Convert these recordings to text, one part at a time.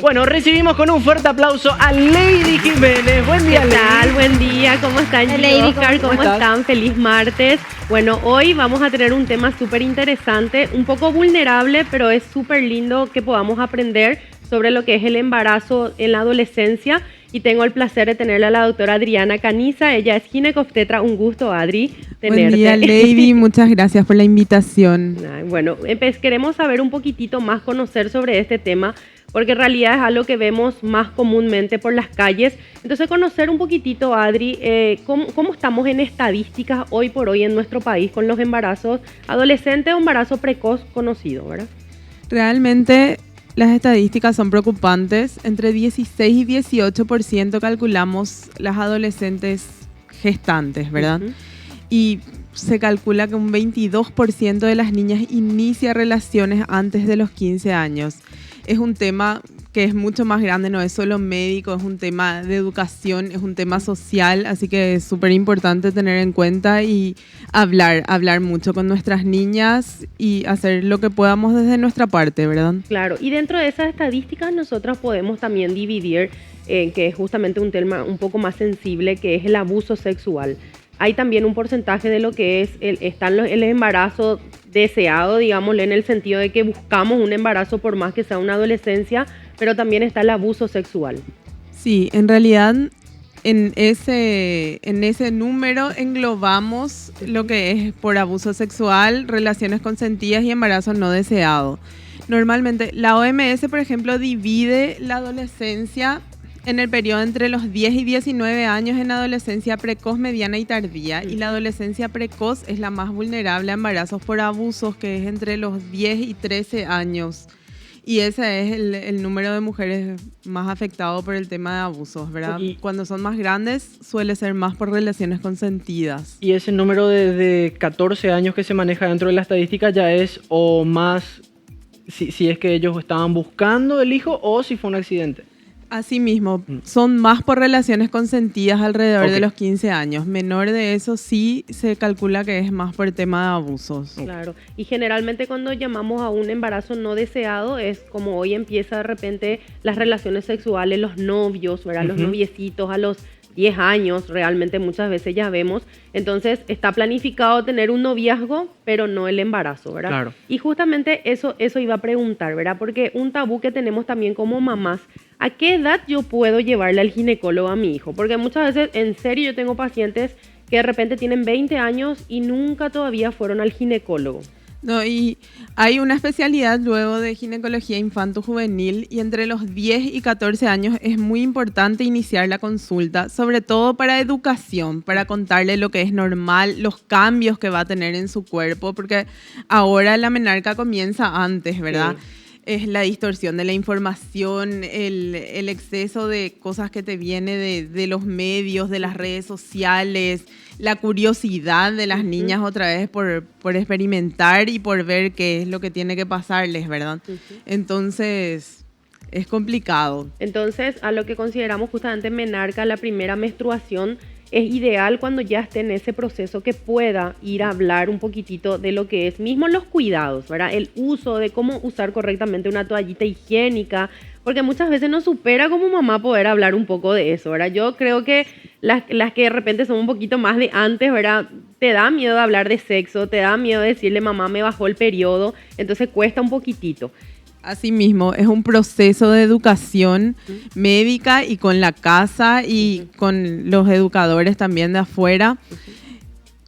Bueno, recibimos con un fuerte aplauso a Lady Jiménez. Buen día, ¿Qué Lady. tal? Buen día, ¿cómo están, Lady, Oscar? ¿Cómo estás? están? Feliz martes. Bueno, hoy vamos a tener un tema súper interesante, un poco vulnerable, pero es súper lindo que podamos aprender sobre lo que es el embarazo en la adolescencia. Y tengo el placer de tenerle a la doctora Adriana Caniza. Ella es ginecobstetra. Un gusto, Adri, tenerte. Buen día, Lady. Muchas gracias por la invitación. Bueno, queremos saber un poquitito más, conocer sobre este tema, porque en realidad es algo que vemos más comúnmente por las calles. Entonces, conocer un poquitito, Adri, cómo estamos en estadísticas hoy por hoy en nuestro país con los embarazos adolescentes o embarazo precoz conocido, ¿verdad? Realmente las estadísticas son preocupantes. Entre 16 y 18% calculamos las adolescentes gestantes, ¿verdad? Uh-huh. Y se calcula que un 22% de las niñas inicia relaciones antes de los 15 años. Es un tema que es mucho más grande, no es solo médico, es un tema de educación, es un tema social, así que es súper importante tener en cuenta y hablar mucho con nuestras niñas y hacer lo que podamos desde nuestra parte, ¿verdad? Claro, y dentro de esas estadísticas nosotros podemos también dividir, que es justamente un tema un poco más sensible, que es el abuso sexual. Hay también un porcentaje de lo que es el embarazo deseado, digámosle, en el sentido de que buscamos un embarazo por más que sea una adolescencia, pero también está el abuso sexual. Sí, en realidad en ese número englobamos lo que es por abuso sexual, relaciones consentidas y embarazo no deseado. Normalmente la OMS, por ejemplo, divide la adolescencia en el periodo entre los 10 y 19 años en adolescencia precoz, mediana y tardía. Y la adolescencia precoz es la más vulnerable a embarazos por abusos, que es entre los 10 y 13 años. Y ese es el número de mujeres más afectado por el tema de abusos, ¿verdad? Y cuando son más grandes suele ser más por relaciones consentidas. Y ese número de 14 años que se maneja dentro de la estadística ya es o más si es que ellos estaban buscando el hijo o si fue un accidente. Asimismo, son más por relaciones consentidas alrededor de los 15 años. Menor de eso sí se calcula que es más por tema de abusos. Claro, y generalmente cuando llamamos a un embarazo no deseado es como hoy empieza de repente las relaciones sexuales, los novios, ¿verdad? Los noviecitos a los 10 años, realmente muchas veces ya vemos. Entonces está planificado tener un noviazgo, pero no el embarazo, ¿verdad? Claro. Y justamente eso iba a preguntar, ¿verdad? Porque un tabú que tenemos también como mamás, ¿a qué edad yo puedo llevarle al ginecólogo a mi hijo? Porque muchas veces, en serio, yo tengo pacientes que de repente tienen 20 años y nunca todavía fueron al ginecólogo. No, y hay una especialidad luego de ginecología infanto-juvenil y entre los 10 y 14 años es muy importante iniciar la consulta, sobre todo para educación, para contarle lo que es normal, los cambios que va a tener en su cuerpo, porque ahora la menarca comienza antes, ¿verdad? Sí. Es la distorsión de la información, el exceso de cosas que te viene de los medios, de las redes sociales, la curiosidad de las niñas otra vez por experimentar y por ver qué es lo que tiene que pasarles, ¿verdad? Entonces, es complicado. Entonces, a lo que consideramos justamente menarca, la primera menstruación, es ideal cuando ya esté en ese proceso que pueda ir a hablar un poquitito de lo que es mismo los cuidados, ¿verdad? El uso de cómo usar correctamente una toallita higiénica, porque muchas veces nos supera como mamá poder hablar un poco de eso, ¿verdad? Yo creo que las que de repente son un poquito más de antes, ¿verdad? Te da miedo de hablar de sexo, te da miedo de decirle mamá me bajó el periodo, entonces cuesta un poquitito. Asimismo, es un proceso de educación médica y con la casa y con los educadores también de afuera.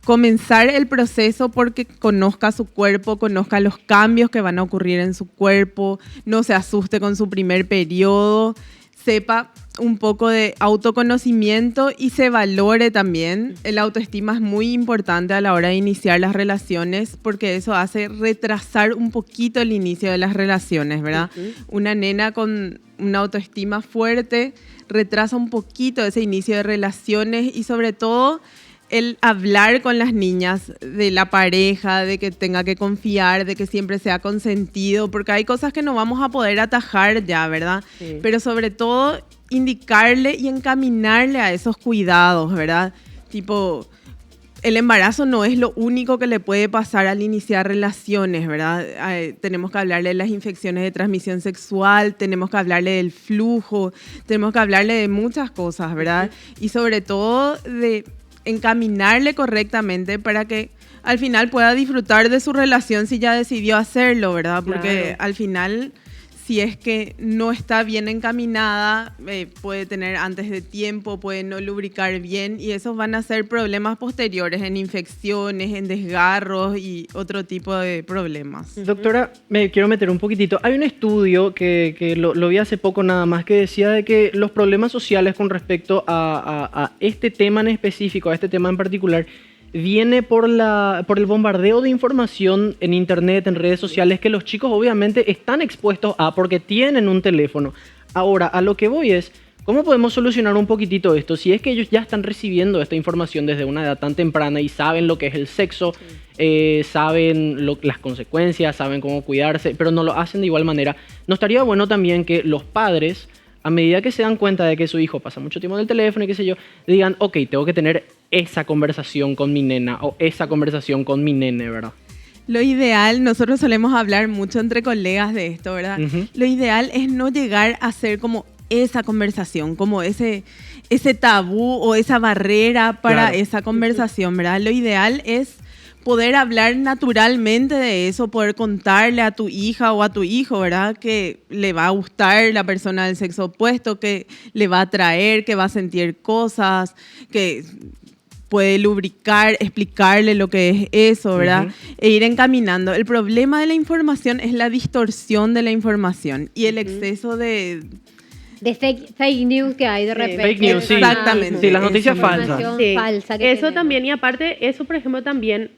Comenzar el proceso porque conozca su cuerpo, conozca los cambios que van a ocurrir en su cuerpo, no se asuste con su primer periodo, sepa un poco de autoconocimiento y se valore también. El autoestima es muy importante a la hora de iniciar las relaciones porque eso hace retrasar un poquito el inicio de las relaciones, ¿verdad? Una nena con una autoestima fuerte retrasa un poquito ese inicio de relaciones y sobre todo el hablar con las niñas de la pareja, de que tenga que confiar, de que siempre sea consentido, porque hay cosas que no vamos a poder atajar ya, ¿verdad? Sí. Pero sobre todo indicarle y encaminarle a esos cuidados, ¿verdad? Tipo, el embarazo no es lo único que le puede pasar al iniciar relaciones, ¿verdad? Tenemos que hablarle de las infecciones de transmisión sexual, tenemos que hablarle del flujo, tenemos que hablarle de muchas cosas, ¿verdad? Y sobre todo de encaminarle correctamente para que al final pueda disfrutar de su relación si ya decidió hacerlo, ¿verdad? Porque Claro. al final, si es que no está bien encaminada, puede tener antes de tiempo, puede no lubricar bien y esos van a ser problemas posteriores en infecciones, en desgarros y otro tipo de problemas. Doctora, me quiero meter un poquitito. Hay un estudio que lo vi hace poco nada más que decía de que los problemas sociales con respecto a este tema en específico, a este tema en particular, viene por el bombardeo de información en internet, en redes sociales, que los chicos obviamente están expuestos a porque tienen un teléfono. Ahora, a lo que voy es, ¿cómo podemos solucionar un poquitito esto? Si es que ellos ya están recibiendo esta información desde una edad tan temprana y saben lo que es el sexo, saben las consecuencias, saben cómo cuidarse, pero no lo hacen de igual manera. ¿No estaría bueno también que los padres, a medida que se dan cuenta de que su hijo pasa mucho tiempo en el teléfono y qué sé yo, digan, ok, tengo que tener esa conversación con mi nena o esa conversación con mi nene, ¿verdad? Lo ideal, nosotros solemos hablar mucho entre colegas de esto, ¿verdad? Ujú. Lo ideal es no llegar a ser como esa conversación, como ese tabú o esa barrera para Claro. esa conversación, ¿verdad? Lo ideal es poder hablar naturalmente de eso, poder contarle a tu hija o a tu hijo, ¿verdad? Que le va a gustar la persona del sexo opuesto, que le va a atraer, que va a sentir cosas, que puede lubricar, explicarle lo que es eso, ¿verdad? Ujú. E ir encaminando. El problema de la información es la distorsión de la información y el exceso de fake news que hay de Sí. repente. Fake news, sí. Exactamente. Sí, las noticias Eso mismo. falsas. Información Sí, falsa que eso tenemos. también, y aparte, eso por ejemplo también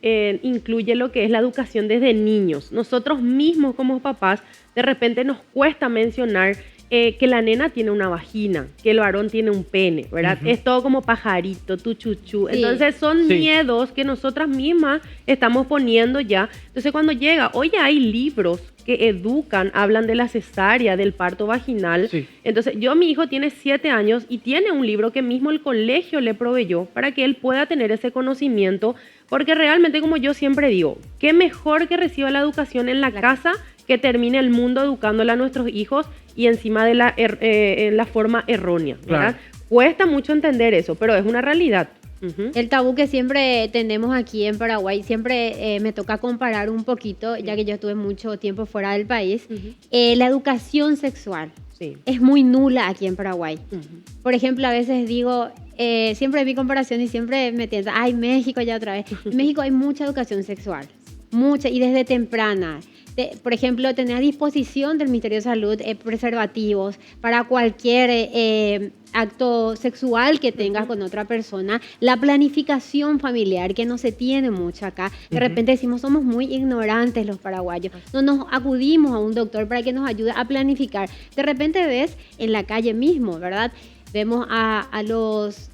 incluye lo que es la educación desde niños. Nosotros mismos como papás, de repente nos cuesta mencionar que la nena tiene una vagina, que el varón tiene un pene, ¿verdad? Ujú. Es todo como pajarito, tu chuchu. Sí. Entonces son Sí. miedos que nosotras mismas estamos poniendo ya. Entonces cuando llega, hoy ya hay libros que educan, hablan de la cesárea, del parto vaginal. Sí. Entonces, mi hijo tiene 7 años y tiene un libro que mismo el colegio le proveyó para que él pueda tener ese conocimiento, porque realmente, como yo siempre digo, qué mejor que reciba la educación en la casa que termine el mundo educándole a nuestros hijos y encima de en la forma errónea, ¿verdad? Claro. Cuesta mucho entender eso, pero es una realidad. Ujú. El tabú que siempre tenemos aquí en Paraguay, siempre me toca comparar un poquito, ya que yo estuve mucho tiempo fuera del país, Ujú. la educación sexual Sí. es muy nula aquí en Paraguay. Ujú. Por ejemplo, a veces digo, siempre vi comparación y siempre me tienta, ay, México ya otra vez. En México hay mucha educación sexual, mucha, y desde temprana. Por ejemplo, tener a disposición del Ministerio de Salud preservativos para cualquier acto sexual que tengas con otra persona. La planificación familiar, que no se tiene mucho acá. De repente decimos, somos muy ignorantes los paraguayos. No nos acudimos a un doctor para que nos ayude a planificar. De repente ves en la calle mismo, ¿verdad? Vemos a los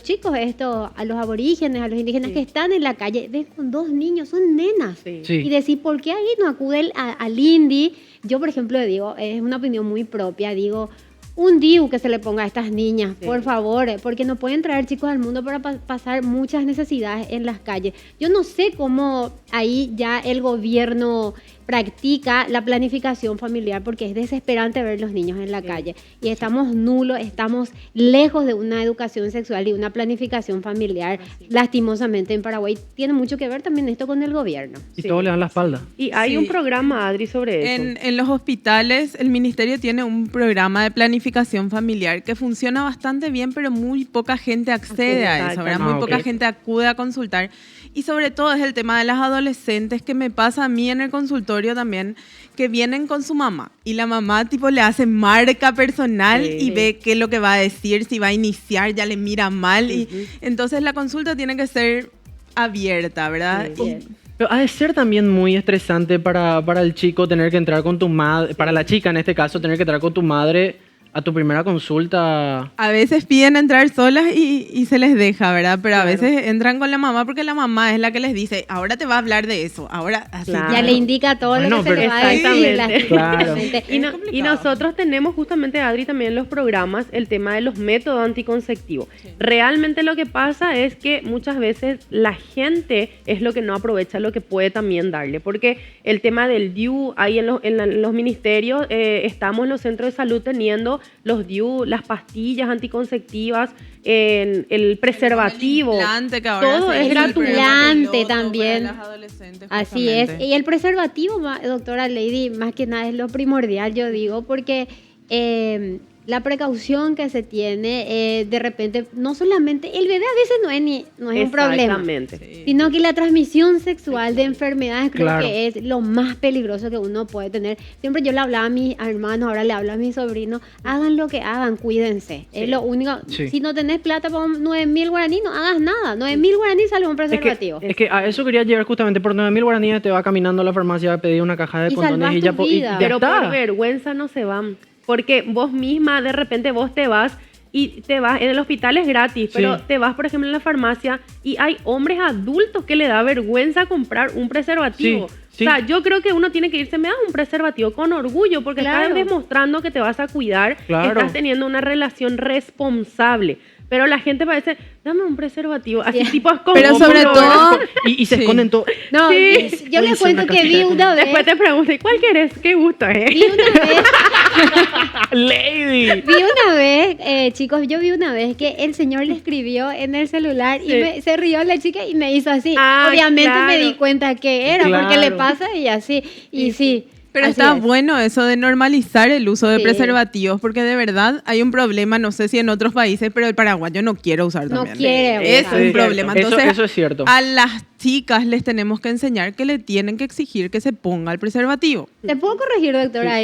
chicos, a los aborígenes, a los indígenas Sí. que están en la calle, ves con 2 niños, son nenas. Sí. Sí. Y decir, ¿por qué ahí no acude al INDI? Yo, por ejemplo, digo, es una opinión muy propia, digo, un DIU que se le ponga a estas niñas, Sí. por favor, porque no pueden traer chicos al mundo para pasar muchas necesidades en las calles. Yo no sé cómo ahí ya el gobierno practica la planificación familiar, porque es desesperante ver los niños en la Sí. calle. Y estamos nulos, estamos lejos de una educación sexual y una planificación familiar. Así. Lastimosamente en Paraguay tiene mucho que ver también esto con el gobierno. Y Sí. todos le dan la espalda. Y hay Sí. un programa, Adri, sobre eso. En los hospitales, el ministerio tiene un programa de planificación familiar que funciona bastante bien, pero muy poca gente accede a eso, ¿verdad? Exactamente. Muy Ah, poca ok. gente acude a consultar. Y sobre todo es el tema de las adolescentes, que me pasa a mí en el consultorio también, que vienen con su mamá y la mamá tipo le hace marca personal Sí. y ve qué es lo que va a decir, si va a iniciar, ya le mira mal. Y Ujú. entonces la consulta tiene que ser abierta, ¿verdad? Sí. Y- Pero ha de ser también muy estresante para el chico tener que entrar con tu madre, para la chica en este caso, tener que entrar con tu madre a tu primera consulta. A veces piden entrar solas y se les deja, ¿verdad? Pero a Claro. veces entran con la mamá porque la mamá es la que les dice, ahora te va a hablar de eso, ahora así. Claro. Ya le indica todo Bueno, lo que se le pero- va a decir. Exactamente. Claro. Y, Es complicado. y nosotros tenemos justamente, Adri, también en los programas el tema de los métodos anticonceptivos. Realmente lo que pasa es que muchas veces la gente es lo que no aprovecha lo que puede también darle, porque el tema del DIU, ahí en los ministerios, estamos en los centros de salud teniendo los DIU, las pastillas anticonceptivas, el preservativo. El implante que ahora Todo se es hizo, el gratuito. programa Implante piloto para también. las adolescentes, Así es. justamente. Y el preservativo, doctora Lady, más que nada es lo primordial, yo digo, porque la precaución que se tiene, de repente, no solamente, el bebé a veces no es un problema, Exactamente. Sí. sino que la transmisión sexual de enfermedades creo Claro. que es lo más peligroso que uno puede tener. Siempre yo le hablaba a mis hermanos, ahora le hablo a mis sobrinos, hagan lo que hagan, cuídense. Es lo único. Sí. Si no tenés plata para 9.000 guaraníes, no hagas nada. 9.000 guaraníes sale un Es preservativo. que a eso quería llegar justamente. Por 9.000 guaraníes te va caminando a la farmacia a pedir una caja de Y condones salvas y ya, tu vida. ya Pero está. por vergüenza no se van. Porque vos misma, de repente vos te vas y te vas, en el hospital es gratis, pero Sí. te vas, por ejemplo, en la farmacia y hay hombres adultos que le da vergüenza comprar un preservativo. Sí, sí. O sea, yo creo que uno tiene que irse, me das un preservativo con orgullo, porque Claro. estás demostrando que te vas a cuidar, que Claro. estás teniendo una relación responsable. Pero la gente parece, dame un preservativo, así Sí. tipo como Pero sobre todo, Y se Sí. esconden todo. No, Sí. yo les Pónganse cuento una que cajita vi de una vez. Después te pregunto, ¿y cuál querés? Qué gusto, Vi una vez, Lady. chicos, yo vi una vez que el señor le escribió en el celular y Sí. se rió la chica y me hizo así. Ah, Obviamente me claro. di cuenta que era, porque Claro. le pasa y así. Y sí. pero así está es. bueno eso de normalizar el uso de Sí. preservativos, porque de verdad hay un problema, no sé si en otros países, pero el paraguayo no quiere usar No también. quiere Es usar. un Sí, problema. eso- Entonces, eso es cierto. a las chicas les tenemos que enseñar que le tienen que exigir que se ponga el preservativo. ¿Te puedo corregir, doctora?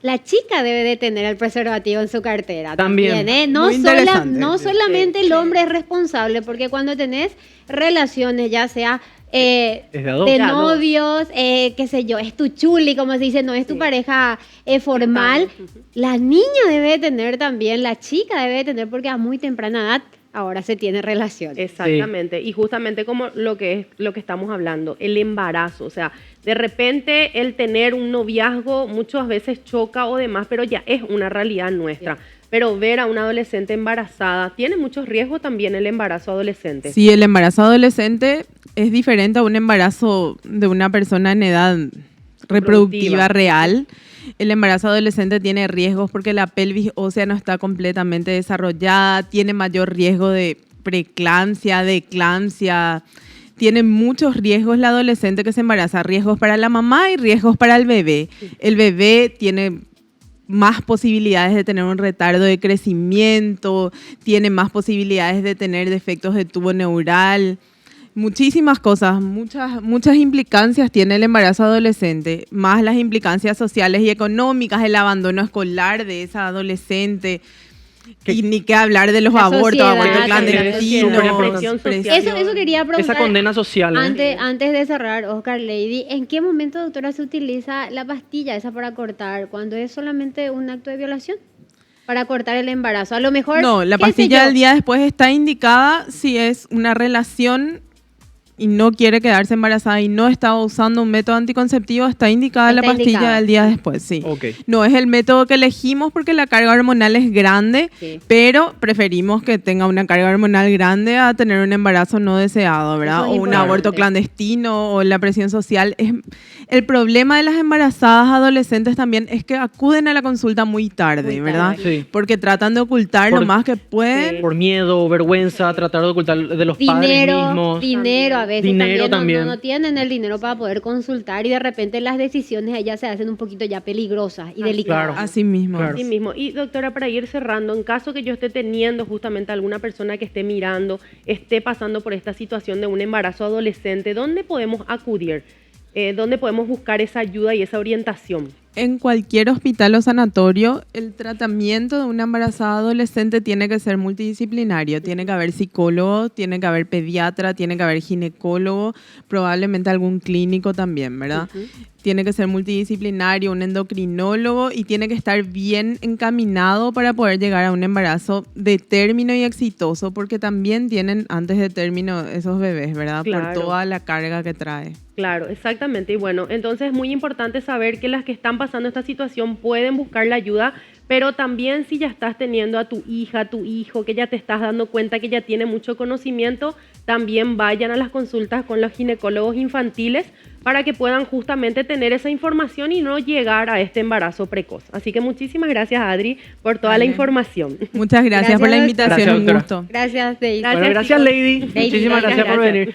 La chica debe de tener el preservativo en su cartera. También. También, ¿eh? No, Muy interesante. no solamente el hombre es responsable, porque cuando tenés relaciones, ya sea Es de a dos. de De a dos. novios, qué sé yo, es tu chuli, como se dice, no es tu pareja formal, la niña debe de tener también, la chica debe de tener, porque a muy temprana edad ahora se tiene relaciones. Exactamente, y justamente como lo que estamos hablando, el embarazo, o sea, de repente el tener un noviazgo muchas veces choca o demás, pero ya es una realidad nuestra. Pero ver a una adolescente embarazada tiene muchos riesgos también el embarazo adolescente. Sí, el embarazo adolescente es diferente a un embarazo de una persona en edad reproductiva real. El embarazo adolescente tiene riesgos porque la pelvis ósea no está completamente desarrollada, tiene mayor riesgo de preeclampsia, de eclampsia. Tiene muchos riesgos la adolescente que se embaraza, riesgos para la mamá y riesgos para el bebé. El bebé tiene más posibilidades de tener un retardo de crecimiento, tiene más posibilidades de tener defectos de tubo neural, muchísimas cosas, muchas implicancias tiene el embarazo adolescente, más las implicancias sociales y económicas, el abandono escolar de esa adolescente. Y ni qué hablar de los La abortos, sociedad, abortos la clandestinos, sociedad, la presión social. Eso quería preguntar. Esa condena social. ¿eh? Antes de cerrar, Oscar Lady, ¿en qué momento, doctora, se utiliza la pastilla esa para cortar? ¿Cuando es solamente un acto de violación? Para cortar el embarazo. A lo mejor. No, la qué sé pastilla yo, del día después está indicada si es una relación y no quiere quedarse embarazada y no está usando un método anticonceptivo, está indicada la Está pastilla indicada. del día después, sí. Ok. No es el método que elegimos porque la carga hormonal es grande, Sí. pero preferimos que tenga una carga hormonal grande a tener un embarazo no deseado, ¿verdad? Eso es O un importante. aborto clandestino o la presión social. El problema de las embarazadas adolescentes también es que acuden a la consulta muy tarde, Muy ¿verdad? tarde. Sí. Porque tratan de ocultar Por- lo más que pueden. Sí. Por miedo, vergüenza, tratar de ocultar de los padres mismos. Dinero a veces Dinero también, también. No tienen el dinero para poder consultar y de repente las decisiones ellas se hacen un poquito ya peligrosas y delicadas. claro. Así mismo. Claro. Así mismo. Y doctora, para ir cerrando, en caso que yo esté teniendo justamente alguna persona que esté mirando, esté pasando por esta situación de un embarazo adolescente, ¿dónde podemos acudir? ¿Dónde podemos buscar esa ayuda y esa orientación? En cualquier hospital o sanatorio, el tratamiento de una embarazada adolescente tiene que ser multidisciplinario. Tiene que haber psicólogo, tiene que haber pediatra, tiene que haber ginecólogo, probablemente algún clínico también, ¿verdad? tiene que ser multidisciplinario, un endocrinólogo y tiene que estar bien encaminado para poder llegar a un embarazo de término y exitoso, porque también tienen antes de término esos bebés, ¿verdad? Claro. Por toda la carga que trae. Claro, exactamente. Y bueno, entonces es muy importante saber que las que están pasando esta situación pueden buscar la ayuda, pero también si ya estás teniendo a tu hija, tu hijo, que ya te estás dando cuenta que ya tiene mucho conocimiento, también vayan a las consultas con los ginecólogos infantiles para que puedan justamente tener esa información y no llegar a este embarazo precoz. Así que muchísimas gracias, Adri, por toda la información. Muchas gracias por la Gracias, invitación, doctora. un Gracias, gusto. Gracias, Daisy. Gracias, Bueno, gracias, chicos. Lady. Lady, Muchísimas gracias por gracias. venir.